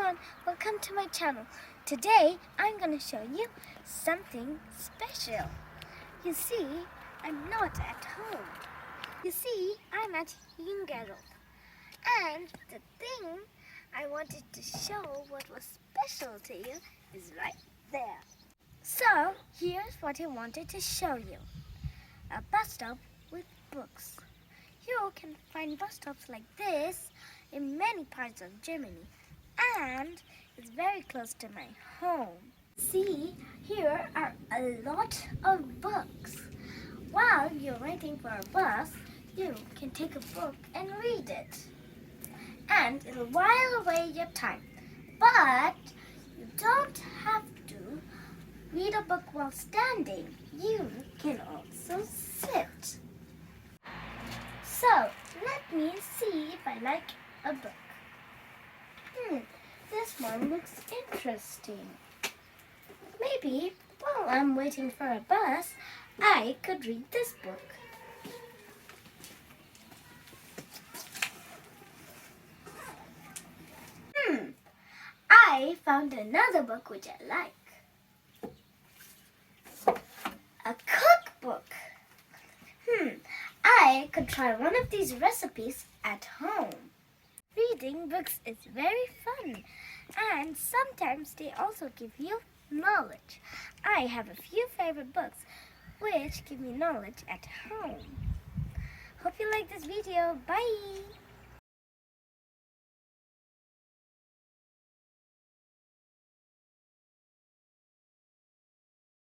everyone, welcome to my channel. Today I'm going to show you something special. You see, I'm not at home. You see, I'm at Ljungarup. And the thing I wanted to show what was special to you is right there. So here's what I wanted to show you. A bus stop with books. You can find bus stops like this in many parts of Germany, and it's very close to my home. See, here are a lot of books. While you're waiting for a bus, you can take a book and read it. And it'll while away your time. But you don't have to read a book while standing. You can also sit. So, let me see if I like a book. This one looks interesting. Maybe while I'm waiting for a bus, I could read this book. I found another book which I like. A cookbook. I could try one of these recipes at home. Reading books is very fun, and sometimes they also give you knowledge. I have a few favorite books which give me knowledge at home. Hope you like this video. Bye!